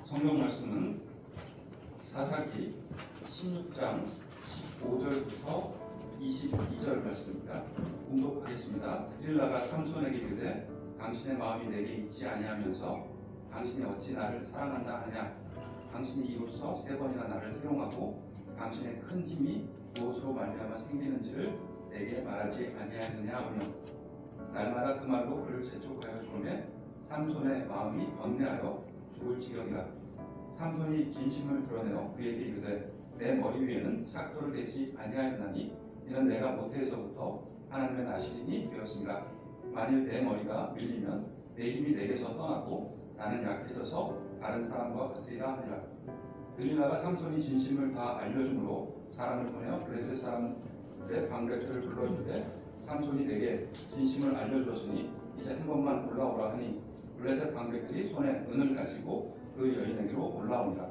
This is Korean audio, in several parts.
성경 말씀은 사사기 16장 15절부터 22절 말씀입니다. 공독하겠습니다. 들릴라가 삼손에게 이르되 당신의 마음이 내게 있지 아니하면서 당신이 어찌 나를 사랑한다 하냐. 당신이 이로써 3번이나 나를 희롱하고 당신의 큰 힘이 무엇으로 말미암아 생기는지를 내게 말하지 아니하느냐 하며 날마다 그 말로 그를 재촉하여 죽으매 삼손의 마음이 번뇌하여 죽을 지경이라. 삼손이 진심을 드러내어 그에게 이르되 내 머리 위에는 삭도를 대지 아니하였나니 이는 내가 모태에서부터 하나님의 나시린이 되었습니다. 만일 내 머리가 밀리면 내 힘이 내게서 떠나고 나는 약해져서 다른 사람과 같으리라 하니라. 들릴라가 삼손이 진심을 다 알려줌으로 사람을 보내어 블레셋 사람들의 방백들을 불러주되 삼손이 내게 진심을 알려주었으니 이제 한 번만 올라오라 하니 블레셋 방백들이 손에 은을 가지고 그 여인에게로 올라오니라.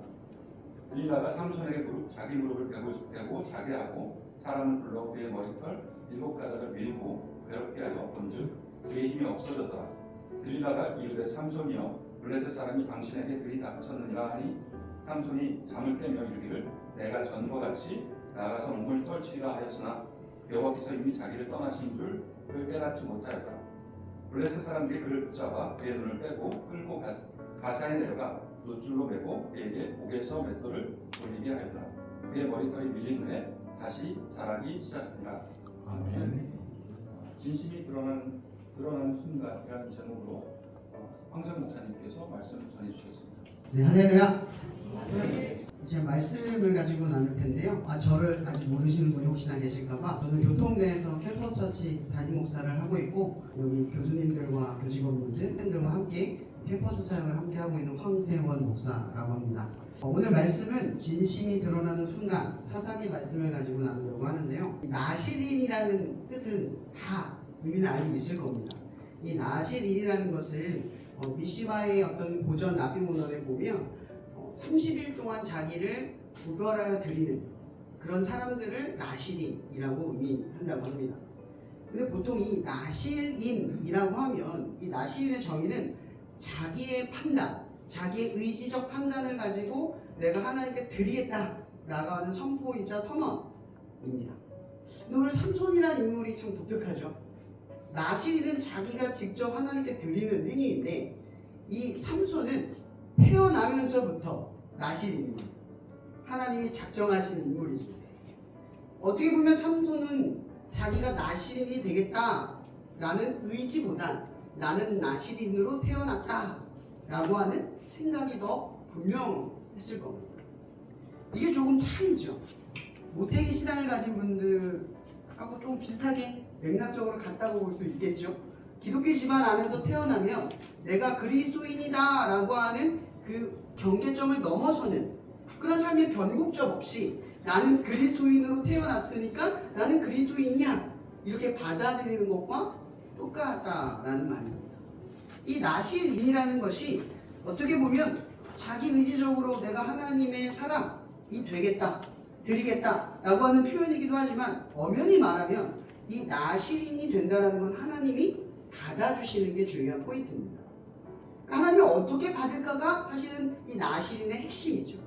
들릴라가 삼손에게 자기 무릎을 베고 자게 하고 사람을 불러 그의 머리털 7가닥을 밀고 괴롭게 하여 본즉 그의 힘이 없어졌더라. 들릴라가 이르되 삼손이여 블레셋 사람이 당신에게 들이닥쳤느니라 하니 삼손이 잠을 깨며 이르기를 내가 전과 같이 나가서 몸을 떨치리라 하였으나 여호와께서 이미 자기를 떠나신 줄 그를 깨닫지 못하였더라. 블레셋 사람들이 그를 붙잡아 그의 눈을 빼고 끌고 가사에 내려가 노줄로 매고 그에게 목에서 맷돌을 돌리게 하였더라. 그의 머리털이 밀린 후에 다시 자라기 시작하니라. 아멘. 진심이 드러나는 순간이라는 제목으로 황선 목사님께서 말씀을 전해주시겠습니다. 네, 할렐루야. 이제 말씀을 가지고 나눌 텐데요. 저를 아직 모르시는 분이 혹시나 계실까봐 저는 교통대에서 캠퍼스 처치 담임 목사를 하고 있고 여기 교수님들과 교직원분들, 팬들과 함께 캠퍼스 사역을 함께 하고 있는 황세원 목사라고 합니다. 오늘 말씀은 진심이 드러나는 순간 사사기 말씀을 가지고 나누려고 하는데요. 나시린이라는 뜻은 다 의미는 알고 있을 겁니다. 이 나시린이라는 것은 미시마의 어떤 고전 라비 문헌에 보면 30일 동안 자기를 구별하여 드리는 그런 사람들을 나시린이라고 의미한다고 합니다. 근데 보통 이 나실인이라고 하면 이 나실인의 정의는 자기의 판단, 자기의 의지적 판단을 가지고 내가 하나님께 드리겠다라고 하는 선포이자 선언입니다. 근데 오늘 삼손이라는 인물이 참 독특하죠. 나실인은 자기가 직접 하나님께 드리는 행위인데 이 삼손은 태어나면서부터 나실인입니다. 하나님이 작정하신 인물이죠. 어떻게 보면 삼손은 자기가 나실인이 되겠다라는 의지보단 나는 나실인으로 태어났다라고 하는 생각이 더 분명했을 겁니다. 이게 조금 차이죠. 모태기 신앙을 가진 분들하고 좀 비슷하게 맥락적으로 같다고 볼 수 있겠죠. 기독교 집안 안에서 태어나면 내가 그리스도인이다 라고 하는 그 경계점을 넘어서는 그런 삶의 변곡점 없이 나는 그리스도인으로 태어났으니까 나는 그리스도인이야 이렇게 받아들이는 것과 똑같다라는 말입니다. 이 나실인이라는 것이 어떻게 보면 자기 의지적으로 내가 하나님의 사람이 되겠다, 드리겠다 라고 하는 표현이기도 하지만 엄연히 말하면 이 나실인이 된다는 건 하나님이 받아주시는 게 중요한 포인트입니다. 하나님이 어떻게 받을까가 사실은 이 나실인의 핵심이죠.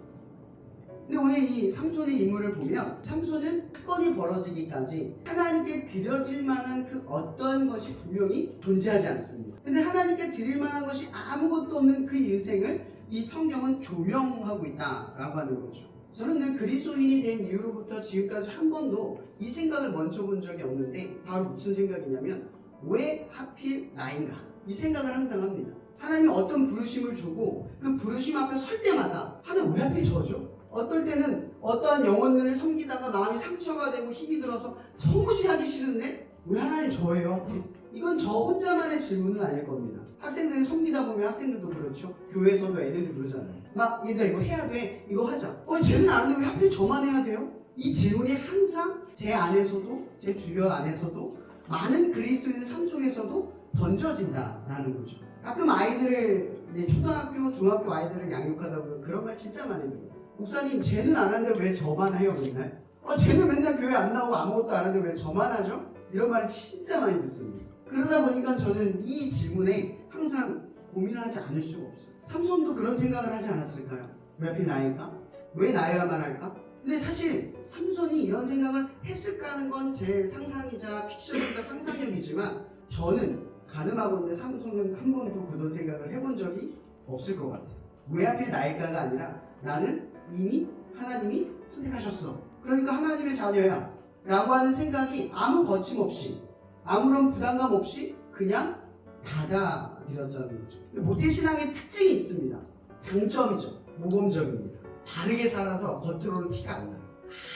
근데 오늘 이 삼손의 인물을 보면 삼손은 사건이 벌어지기까지 하나님께 드려질 만한 그 어떠한 것이 분명히 존재하지 않습니다. 근데 하나님께 드릴 만한 것이 아무것도 없는 그 인생을 이 성경은 조명하고 있다라고 하는 거죠. 저는 늘 그리스도인이 된 이후로부터 지금까지 한 번도 이 생각을 먼저 본 적이 없는데 바로 무슨 생각이냐면 왜 하필 나인가? 이 생각을 항상 합니다. 하나님이 어떤 부르심을 주고 그 부르심 앞에 설 때마다 하나님 왜 하필 저죠? 어떨 때는 어떠한 영혼들을 섬기다가 마음이 상처가 되고 힘이 들어서 도무지 하기 싫은데 왜 하나님 저예요? 이건 저 혼자만의 질문은 아닐 겁니다. 학생들을 섬기다 보면 학생들도 그렇죠. 교회에서도 애들도 그러잖아요. 막 얘들아 이거 해야 돼, 이거 하자. 쟤는 아는데 왜 하필 저만 해야 돼요? 이 질문이 항상 제 안에서도 제 주변 안에서도 많은 그리스도인의 삶 속에서도 던져진다라는 거죠. 가끔 아이들을 이제 초등학교, 중학교 아이들을 양육하다 보면 그런 말 진짜 많이 들어요. 목사님 쟤는 안 하는데 왜 저만 해요 맨날? 쟤는 맨날 교회 안 나오고 아무것도 안 하는데 왜 저만 하죠? 이런 말을 진짜 많이 듣습니다. 그러다 보니까 저는 이 질문에 항상 고민을 하지 않을 수가 없어요. 삼손도 그런 생각을 하지 않았을까요? 왜 하필 나일까? 왜 나여야만 할까? 근데 사실 삼손이 이런 생각을 했을까 하는 건 제 상상이자 픽션이자 상상력이지만 저는 가늠하건대 삼손은 한 번도 그런 생각을 해본 적이 없을 것 같아요. 왜 하필 나일까가 아니라 나는 이미 하나님이 선택하셨어. 그러니까 하나님의 자녀야 라고 하는 생각이 아무 거침없이 아무런 부담감 없이 그냥 받아들였다는 거죠. 모태신앙의 특징이 있습니다. 장점이죠. 모범적입니다. 다르게 살아서 겉으로는 티가 안 나요.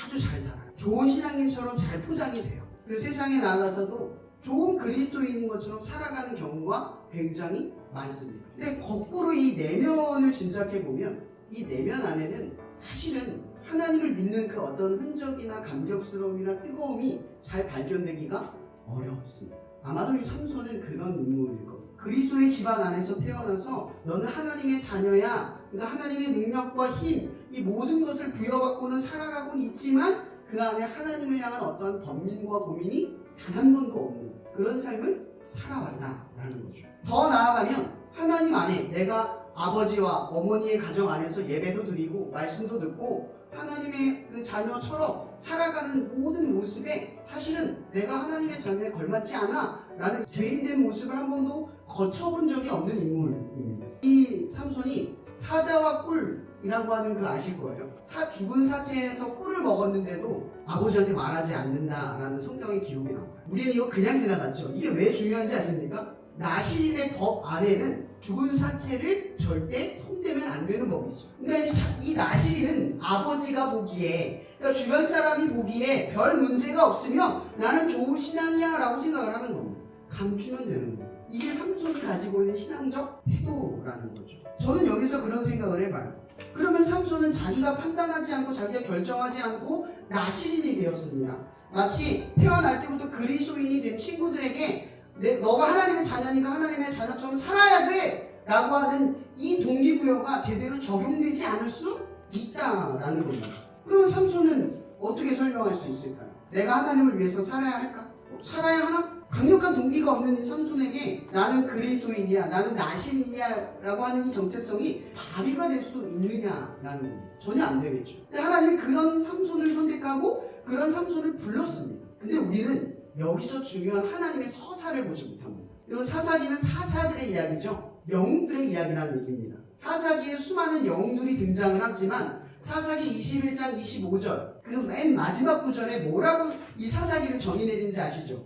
아주 잘 살아요. 좋은 신앙인처럼 잘 포장이 돼요. 그래서 세상에 나가서도 좋은 그리스도인인 것처럼 살아가는 경우가 굉장히 많습니다. 근데 거꾸로 이 내면을 짐작해보면 이 내면 안에는 사실은 하나님을 믿는 그 어떤 흔적이나 감격스러움이나 뜨거움이 잘 발견되기가 어렵습니다. 아마도 이 삼손은 그런 인물일 겁니다. 그리스도의 집안 안에서 태어나서 너는 하나님의 자녀야. 그러니까 하나님의 능력과 힘, 이 모든 것을 부여받고는 살아가고는 있지만 그 안에 하나님을 향한 어떠한 번민과 고민이 단 한 번도 없는 그런 삶을 살아왔다라는 거죠. 더 나아가면 하나님 안에 내가 아버지와 어머니의 가정 안에서 예배도 드리고 말씀도 듣고 하나님의 그 자녀처럼 살아가는 모든 모습에 사실은 내가 하나님의 자녀에 걸맞지 않아 라는 죄인된 모습을 한 번도 거쳐본 적이 없는 인물입니다. 이 삼손이 사자와 꿀이라고 하는 그 아실 거예요. 죽은 사체에서 꿀을 먹었는데도 아버지한테 말하지 않는다라는 성경의 기록이 나와요. 우리는 이거 그냥 지나갔죠. 이게 왜 중요한지 아십니까? 나시린의 법 안에는 죽은 사체를 절대 손대면 안 되는 법이 있어요. 그러니까 이 나시린은 아버지가 보기에, 그러니까 주변 사람이 보기에 별 문제가 없으면 나는 좋은 신앙이야 라고 생각을 하는 겁니다. 감추면 되는 거예요. 이게 삼손이 가지고 있는 신앙적 태도라는 거죠. 저는 여기서 그런 생각을 해봐요. 그러면 삼손은 자기가 판단하지 않고 자기가 결정하지 않고 나시린이 되었습니다. 마치 태어날 때부터 그리스도인이 된 친구들에게 너가 하나님의 자녀니까 하나님의 자녀처럼 살아야 돼 라고 하는 이 동기부여가 제대로 적용되지 않을 수 있다라는 겁니다. 그러면 삼손은 어떻게 설명할 수 있을까요? 내가 하나님을 위해서 살아야 할까? 살아야 하나? 강력한 동기가 없는 이 삼손에게 나는 그리스도인이야, 나는 나신이야 라고 하는 이 정체성이 발휘가 될 수 있느냐라는 겁니다. 전혀 안 되겠죠. 근데 하나님이 그런 삼손을 선택하고 그런 삼손을 불렀습니다. 근데 우리는 여기서 중요한 하나님의 서사를 보지 못합니다. 그리고 사사기는 사사들의 이야기죠. 영웅들의 이야기라는 얘기입니다. 사사기에 수많은 영웅들이 등장을 하지만 사사기 21장 25절 그 맨 마지막 구절에 뭐라고 이 사사기를 정의내린지 아시죠?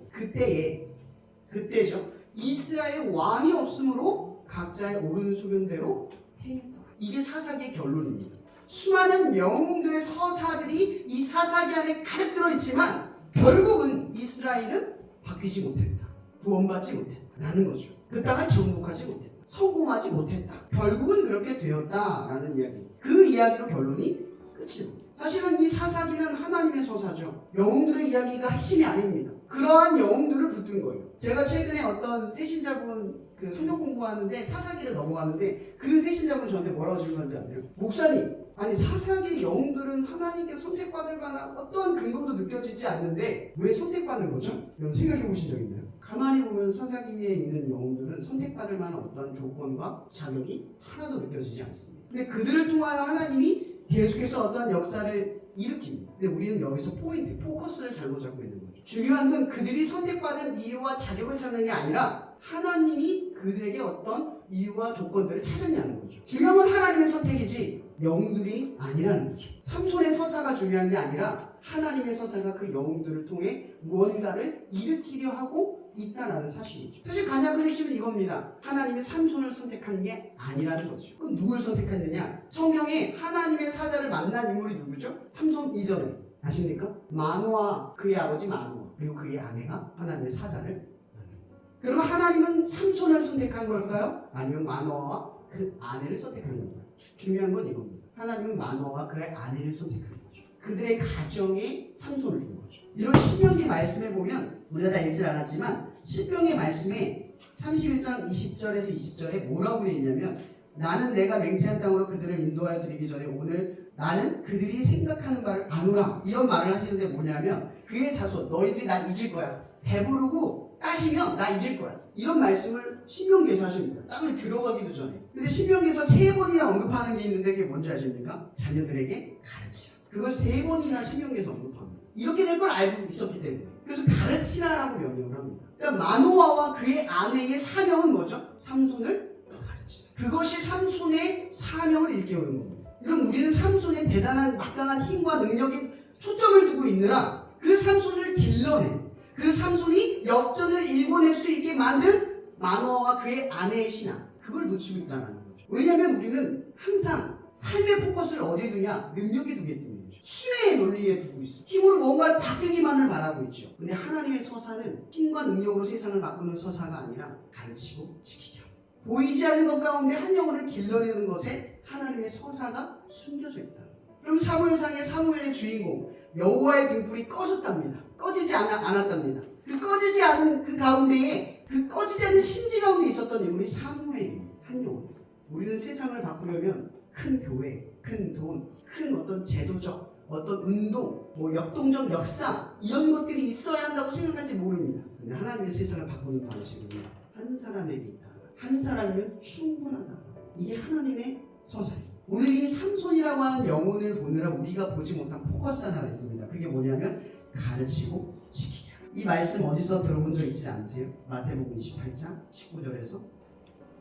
그때죠. 이스라엘 왕이 없으므로 각자의 옳은 소견대로 행했더라. 이게 사사기의 결론입니다. 수많은 영웅들의 서사들이 이 사사기 안에 가득 들어있지만 결국은 이스라엘은 바뀌지 못했다. 구원받지 못했다. 라는 거죠. 그 땅을 정복하지 못했다. 성공하지 못했다. 결국은 그렇게 되었다라는 이야기. 그 이야기로 결론이 끝입니다. 사실은 이 사사기는 하나님의 서사죠. 영웅들의 이야기가 핵심이 아닙니다. 그러한 영웅들을 붙든 거예요. 제가 최근에 어떤 새신자분 그 성경 공부하는데 사사기를 넘어가는데 그 새신자분 저한테 뭐라고 질문하는지 아세요? 목사님, 아니 사사기의 영웅들은 하나님께 선택받을 만한 어떠한 근거도 느껴지지 않는데 왜 선택받는 거죠? 여러분 생각해 보신 적 있나요? 가만히 보면 사사기에 있는 영웅들은 선택받을 만한 어떠한 조건과 자격이 하나도 느껴지지 않습니다. 근데 그들을 통하여 하나님이 계속해서 어떠한 역사를 일으킵니다. 근데 우리는 여기서 포커스를 잘못 잡고 있는 거죠. 중요한 건 그들이 선택받은 이유와 자격을 찾는 게 아니라 하나님이 그들에게 어떤 이유와 조건들을 찾았냐는 거죠. 중요한 건 하나님의 선택이지 영웅들이 아니라는 거죠. 삼손의 서사가 중요한 게 아니라 하나님의 서사가 그 영웅들을 통해 무언가를 일으키려 하고 있다라는 사실이죠. 사실 가장 큰 핵심은 이겁니다. 하나님이 삼손을 선택한 게 아니라는 거죠. 그럼 누굴 선택했느냐? 성경에 하나님의 사자를 만난 인물이 누구죠? 삼손 이전에 아십니까? 마노아, 그의 아버지 마노아 그리고 그의 아내가 하나님의 사자를 만납니다. 그러면 하나님은 삼손을 선택한 걸까요? 아니면 마노아와 그 아내를 선택한 걸까요? 중요한 건 이겁니다. 하나님은 마노아와 그의 아내를 선택한 거죠. 그들의 가정에 삼손을 준 거죠. 이런 신명기 말씀에 보면 우리가 다 읽지 않았지만 신명기 말씀에 31장 20절에서 20절에 뭐라고 되어 있냐면 나는 내가 맹세한 땅으로 그들을 인도하여 드리기 전에 오늘 나는 그들이 생각하는 바를 아노라 이런 말을 하시는데 뭐냐면 그의 자손 너희들이 날 잊을 거야. 배부르고 따시면 나 잊을 거야. 이런 말씀을 신명기에서 하십니다. 땅을 들어가기도 전에. 근데 신명기에서 3번이나 언급하는 게 있는데 그게 뭔지 아십니까? 자녀들에게 가르치라. 그걸 3번이나 신명기에서 언급합니다. 이렇게 될 걸 알고 있었기 때문에. 그래서 가르치라라고 명령을 합니다. 그러니까 마노아와 그의 아내의 사명은 뭐죠? 삼손을 가르치라. 그것이 삼손의 사명을 일깨우는 겁니다. 그럼 우리는 삼손의 대단한 막강한 힘과 능력에 초점을 두고 있느라 그 삼손을 길러낸, 그 삼손이 역전을 일궈낼 수 있게 만든 마노아와 그의 아내의 신앙, 그걸 놓치고 있다는 거죠. 왜냐하면 우리는 항상 삶의 포커스를 어디에 두냐? 능력에 두기 때문이죠. 힘의 논리에 두고 있어. 힘으로 뭔가를 바꾸기만을 바라고 있죠. 근데 하나님의 서사는 힘과 능력으로 세상을 바꾸는 서사가 아니라 가르치고 지키게 합니다. 보이지 않는 것 가운데 한 영혼을 길러내는 것에 하나님의 서사가 숨겨져 있다. 그럼 사무엘상의 사무엘의 주인공 여호와의 등불이 꺼졌답니다. 꺼지지 않았답니다. 그 꺼지지 않은 그 가운데에, 그 꺼지지 않는 심지 가운데 있었던 인물이 사무엘입니다. 한 영혼. 우리는 세상을 바꾸려면 큰 교회, 큰 돈, 큰 어떤 제도적, 어떤 운동, 뭐 역동적 역사 이런 것들이 있어야 한다고 생각할지 모릅니다. 근데 하나님의 세상을 바꾸는 방식은요, 한 사람에게 있다. 한 사람이면 충분하다. 이게 하나님의 서사예요. 오늘 이 삼손이라고 하는 영혼을 보느라 우리가 보지 못한 포커스 하나가 있습니다. 그게 뭐냐면 가르치고 지키게 하라. 이 말씀 어디서 들어본 적 있지 않으세요? 마태복음 28장 19절에서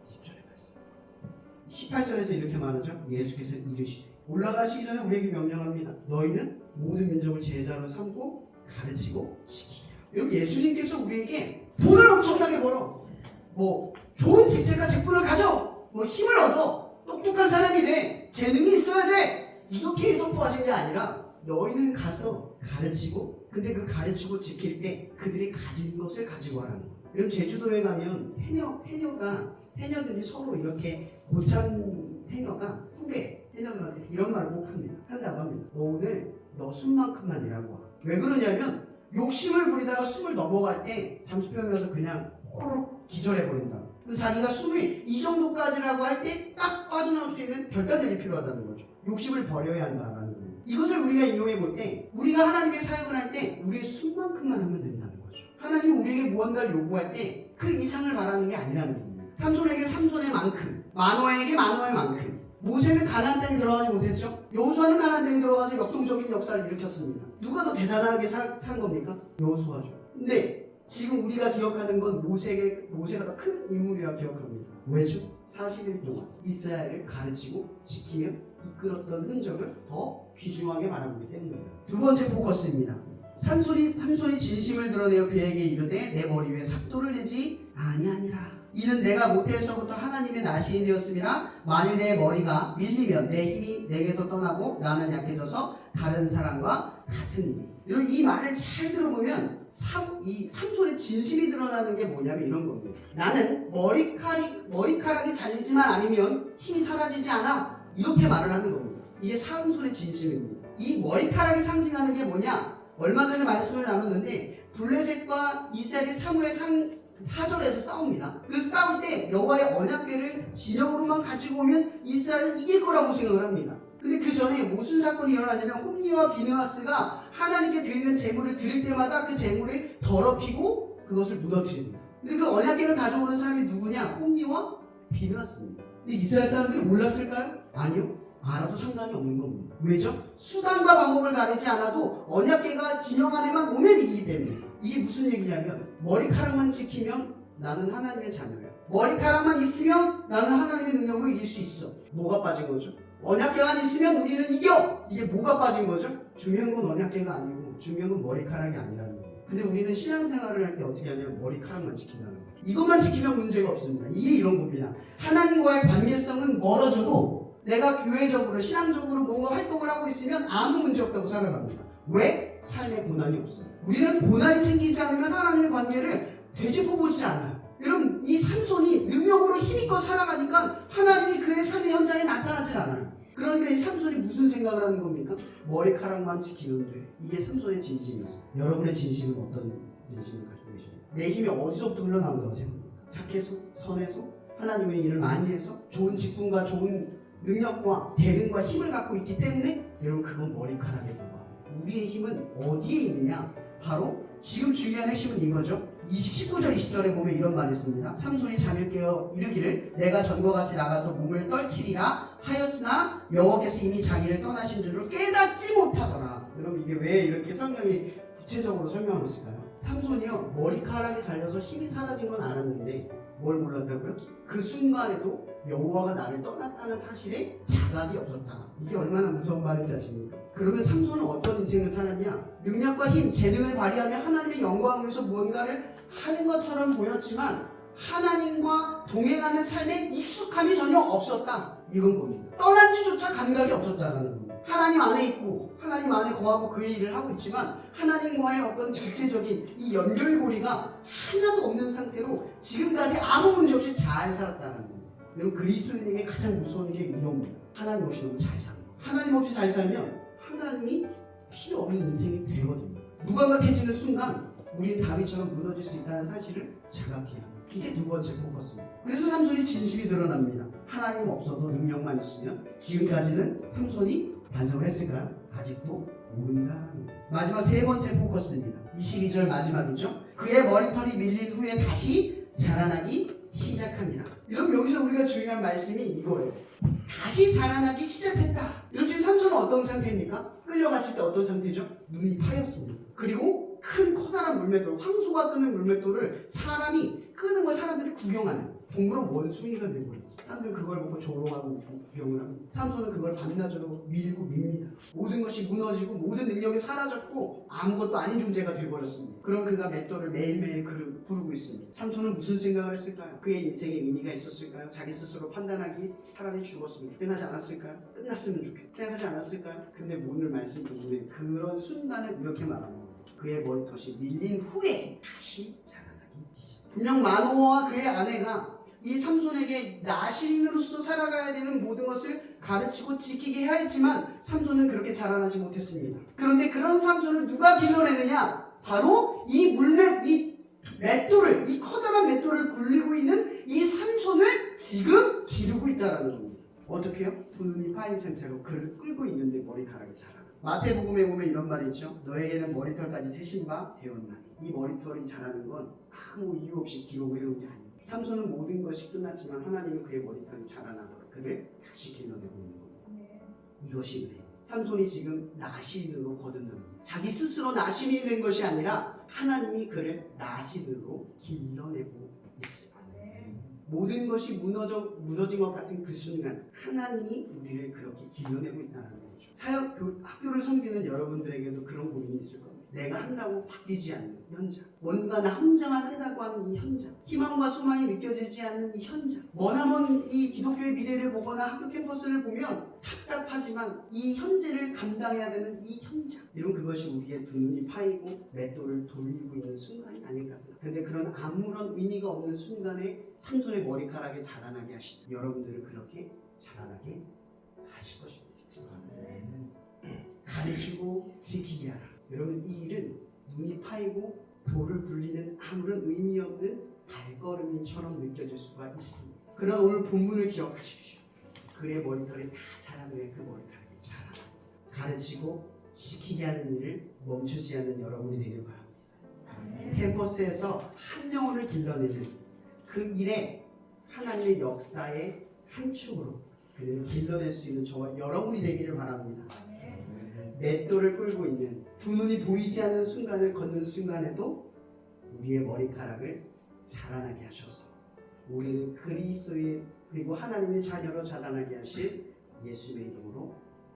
10절의 말씀. 18절에서 이렇게 말하죠. 예수께서 이르시되 올라가시기 전에 우리에게 명령합니다. 너희는 모든 민족을 제자로 삼고 가르치고 지키게 하라. 여러분, 예수님께서 우리에게 돈을 엄청나게 벌어, 뭐 좋은 직책과 직분을 가져, 뭐 힘을 얻어, 똑똑한 사람이 돼, 재능이 있어야 돼, 이렇게 선포하신 게 아니라 너희는 가서 가르치고, 근데 그 가르치고 지킬 때 그들이 가진 것을 가지고 와라는 거예요. 여러분, 제주도에 가면 해녀들이 서로 이렇게 고참 해녀가 후배 해녀들한테 이런 말을 꼭 한다고 합니다. 너 오늘 너 숨만큼만 일하고 와. 왜 그러냐면 욕심을 부리다가 숨을 넘어갈 때 잠수편에 가서 그냥 호로록 기절해버린다. 그래서 자기가 숨이 이 정도까지라고 할 때 딱 빠져나올 수 있는 결단력이 필요하다는 거죠. 욕심을 버려야 한다라는 거예요. 이것을 우리가 인용해 볼 때, 우리가 하나님의 사역을 할 때 우리의 숨만큼만 하면 된다는 거죠. 하나님이 우리에게 무언가를 요구할 때 그 이상을 바라는 게 아니라는 겁니다. 삼손에게 삼손의 만큼, 마노아에게 마노아의 만큼. 모세는 가나안 땅에 들어가지 못했죠. 여호수아는 가나안 땅에 들어가서 역동적인 역사를 일으켰습니다. 누가 더 대단하게 산 겁니까? 여호수아죠. 근데 지금 우리가 기억하는 건 모세가 더 큰 인물이라고 기억합니다. 왜죠? 40일 동안 이스라엘을 가르치고 지키며 이끌었던 흔적을 더 귀중하게 바라보기 때문입니다. 두 번째 포커스입니다. 삼손이 진심을 드러내어 그에게 이르되 내 머리 위에 삭도를 내지 아니하니라. 이는 내가 모태에서부터 하나님의 나신이 되었음이라. 만일 내 머리가 밀리면 내 힘이 내게서 떠나고 나는 약해져서 다른 사람과 같으니. 여러분, 이 말을 잘 들어보면 이 삼손의 진심이 드러나는 게 뭐냐면 이런 겁니다. 나는 머리카락이 잘리지만 않으면 힘이 사라지지 않아. 이렇게 말을 하는 겁니다. 이게 삼손의 진심입니다. 이 머리카락이 상징하는 게 뭐냐? 얼마 전에 말씀을 나눴는데 블레셋과 이스라엘이 사무엘 4절에서 싸웁니다. 그 싸울 때 여호와의 언약궤를 진영으로만 가지고 오면 이스라엘은 이길 거라고 생각을 합니다. 근데 그 전에 무슨 사건이 일어나냐면 홈리와 비느하스가 하나님께 드리는 제물을 드릴 때마다 그 제물을 더럽히고 그것을 무너뜨립니다. 근데 그 언약궤를 가져오는 사람이 누구냐? 홈리와 비느하스입니다. 근데 이스라엘 사람들이 몰랐을까요? 아니요. 알아도 상관이 없는 겁니다. 왜죠? 수단과 방법을 가리지 않아도 언약궤가 진영 안에만 오면 이기기 때문에. 이게 무슨 얘기냐면 머리카락만 지키면 나는 하나님의 자녀야. 머리카락만 있으면 나는 하나님의 능력으로 이길 수 있어. 뭐가 빠진 거죠? 언약궤만 있으면 우리는 이겨! 이게 뭐가 빠진 거죠? 중요한 건 언약궤가 아니고 중요한 건 머리카락이 아니라는 거예요. 근데 우리는 신앙생활을 할 때 어떻게 하냐면 머리카락만 지킨다는 거예요. 이것만 지키면 문제가 없습니다. 이게 이런 겁니다. 하나님과의 관계성은 멀어져도 내가 교회적으로 신앙적으로 뭔가 활동을 하고 있으면 아무 문제 없다고 살아갑니다. 왜? 삶에 고난이 없어요. 우리는 고난이 생기지 않으면 하나님의 관계를 되짚어보지 않아요. 여러분, 이 삼손이 능력으로 힘있고 살아가니까 하나님이 그의 삶의 현장에 나타나질 않아요. 그러니까 이 삼손이 무슨 생각을 하는 겁니까? 머리카락만 지키면 돼. 이게 삼손의 진심이었어요. 여러분의 진심은 어떤 진심을 가지고 계십니까? 내 힘이 어디서부터 흘러나온다고 생각합니까? 착해서? 선해서? 하나님의 일을 많이 해서? 좋은 직분과 좋은 능력과 재능과 힘을 갖고 있기 때문에 여러분, 그건 머리카락에 불과합니다. 우리의 힘은 어디에 있느냐? 바로 지금 중요한 핵심은 이거죠. 19절 20절에 보면 이런 말이 있습니다. 삼손이 잠을 깨어 이르기를 내가 전과 같이 나가서 몸을 떨치리라 하였으나 여호와께서 이미 자기를 떠나신 줄을 깨닫지 못하더라. 여러분 이게 왜 이렇게 성경이 구체적으로 설명했을까요? 삼손이요 머리카락이 잘려서 힘이 사라진 건 알았는데 뭘 몰랐다고요? 그 순간에도 여호와가 나를 떠났다는 사실에 자각이 없었다. 이게 얼마나 무서운 말인지 아십니까? 그러면 삼손은 어떤 인생을 살았냐? 능력과 힘, 재능을 발휘하며 하나님의 영광을 위해서 무언가를 하는 것처럼 보였지만 하나님과 동행하는 삶에 익숙함이 전혀 없었다. 이건 겁니다. 떠난 지조차 감각이 없었다는 겁니다. 하나님 안에 있고 하나님 안에 거하고 그의 일을 하고 있지만 하나님과의 어떤 구체적인 이 연결고리가 하나도 없는 상태로 지금까지 아무 문제 없이 잘 살았다는 겁니다. 여러분 그리스도인에게 가장 무서운 게 이겁니다. 하나님 없이 너무 잘 사는 거. 하나님 없이 잘 살면 하나님이 필요 없는 인생이 되거든요. 무감각해지는 순간 우리는 다윗처럼 무너질 수 있다는 사실을 자각해야 합니다. 이게 두 번째 포커스입니다. 그래서 삼손이 진심이 드러납니다. 하나님 없어도 능력만 있으면 지금까지는 삼손이 반성을 했을까요? 아직도 모른다는 거예요. 마지막 세 번째 포커스입니다. 22절 마지막이죠. 그의 머리털이 밀린 후에 다시 자라나기 시작하니라. 여러분 여기서 우리가 중요한 말씀이 이거예요. 다시 자라나기 시작했다. 여러분 지금 삼손은 어떤 상태입니까? 끌려갔을 때 어떤 상태죠? 눈이 파였습니다. 그리고 큰 커다란 물맷돌, 황소가 끄는 물맷돌을 사람이 끄는 걸 사람들이 구경하는 동물원 원숭이가 되고 있어요. 사람들은 그걸 보고 조롱하고 구경을 합니다. 삼손은 그걸 밤낮으로 밀고 밉니다. 모든 것이 무너지고 모든 능력이 사라졌고 아무것도 아닌 존재가 되어버렸습니다. 그럼 그가 맷돌을 매일매일 부르고 있습니다. 삼손은 무슨 생각을 했을까요? 그의 인생에 의미가 있었을까요? 자기 스스로 판단하기 차라리 죽었으면 끝나지 않았을까요? 끝났으면 좋겠다 생각하지 않았을까요? 근데 오늘 말씀 부분에 그런 순간을 이렇게 말합니다. 그의 머리털이 밀린 후에 다시 자라나기 시작. 분명 마노아와 그의 아내가 이 삼손에게 나신으로서 살아가야 되는 모든 것을 가르치고 지키게 해야 했지만 삼손은 그렇게 자라나지 못했습니다. 그런데 그런 삼손을 누가 길러내느냐? 바로 이 맷돌을, 이 커다란 맷돌을 굴리고 있는 이 삼손을 지금 기르고 있다는 겁니다. 어떻게 해요? 두 눈이 파인 상태로 그를 끌고 있는데 머리카락이 자라나. 마태복음에 보면 이런 말이 있죠. 너에게는 머리털까지 세신 바 되었나니. 이 머리털이 자라는 건 아무 이유 없이 기록을 해놓은 게 아닙니다. 삼손은 모든 것이 끝났지만 하나님은 그의 머리털이 자라나도록 그를 다시 길러내고 있는 겁니다. 이것이 은혜. 삼손이 지금 나신으로 거듭납니다. 자기 스스로 나신이 된 것이 아니라 하나님이 그를 나신으로 길러내고 있습니다. 모든 것이 무너진 것 같은 그 순간 하나님이 우리를 그렇게 길러내고 있다는 거죠. 학교를 섬기는 여러분들에게도 그런 고민이 있을 겁니다. 내가 한다고 바뀌지 않는 현장, 뭔가 나 혼자만 한다고 하는 이 현장, 희망과 소망이 느껴지지 않는 이 현장, 머나먼 이 기독교의 미래를 보거나 학교 캠퍼스를 보면 답답하지만 이 현재를 감당해야 되는 이 현장, 이런 그것이 우리의 두 눈이 파이고 맷돌을 돌리고 있는 순간이 아닐까 생각합니다. 근데 그런 아무런 의미가 없는 순간에 삼손의 머리카락에 자라나게 하시다. 여러분들을 그렇게 자라나게 하실 것입니다. 가르치고 지키게 하라. 여러분 이 일은 눈이 파이고 돌을 굴리는 아무런 의미 없는 발걸음처럼 느껴질 수가 있습니다. 그러나 오늘 본문을 기억하십시오. 그의 머리털이 다 자란 후에 그 머리털이 자라나. 가르치고 지키게 하는 일을 멈추지 않는 여러분이 되길 바랍니다. 캠퍼스에서 한 영혼을 길러내는 그 일에 하나님의 역사의 한 축으로 그들을 길러낼 수 있는 저와 여러분이 되기를 바랍니다. 맷돌을 끌고 있는 두 눈이 보이지 않는 순간을 걷는 순간에도 우리의 머리카락을 자라나게 하셔서 우리는 그리스도의 그리고 하나님의 자녀로 자라나게 하실 예수님의 이름으로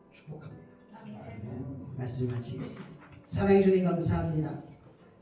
축복합니다. 말씀 마치겠습니다. 사랑해 주님 감사합니다.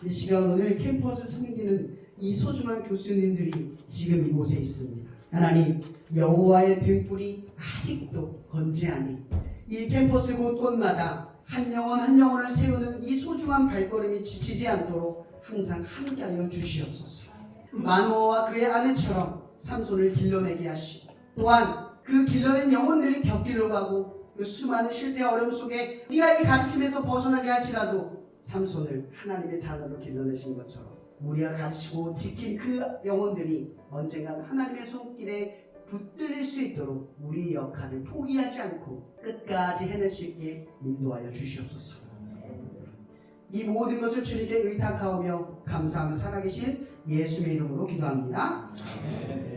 이 시간 오늘 캠퍼스 섬기는 이 소중한 교수님들이 지금 이곳에 있습니다. 하나님 여호와의 등불이 아직도 건재하니 이 캠퍼스 곳곳마다 한 영혼 한 영혼을 세우는 이 소중한 발걸음이 지치지 않도록 항상 함께하여 주시옵소서. 마노아와 그의 아내처럼 삼손을 길러내게 하시고 또한 그 길러낸 영혼들이 곁길로 가고 그 수많은 실패와 어려움 속에 우리가 이 가르침에서 벗어나게 할지라도 삼손을 하나님의 자녀로 길러내신 것처럼 우리가 가르치고 지킨 그 영혼들이 언젠간 하나님의 손길에 붙들릴 수 있도록 우리의 역할을 포기하지 않고 끝까지 해낼 수 있게 인도하여 주시옵소서. 이 모든 것을 주님께 의탁하오며 감사하며 살아계신 예수의 이름으로 기도합니다. 아멘.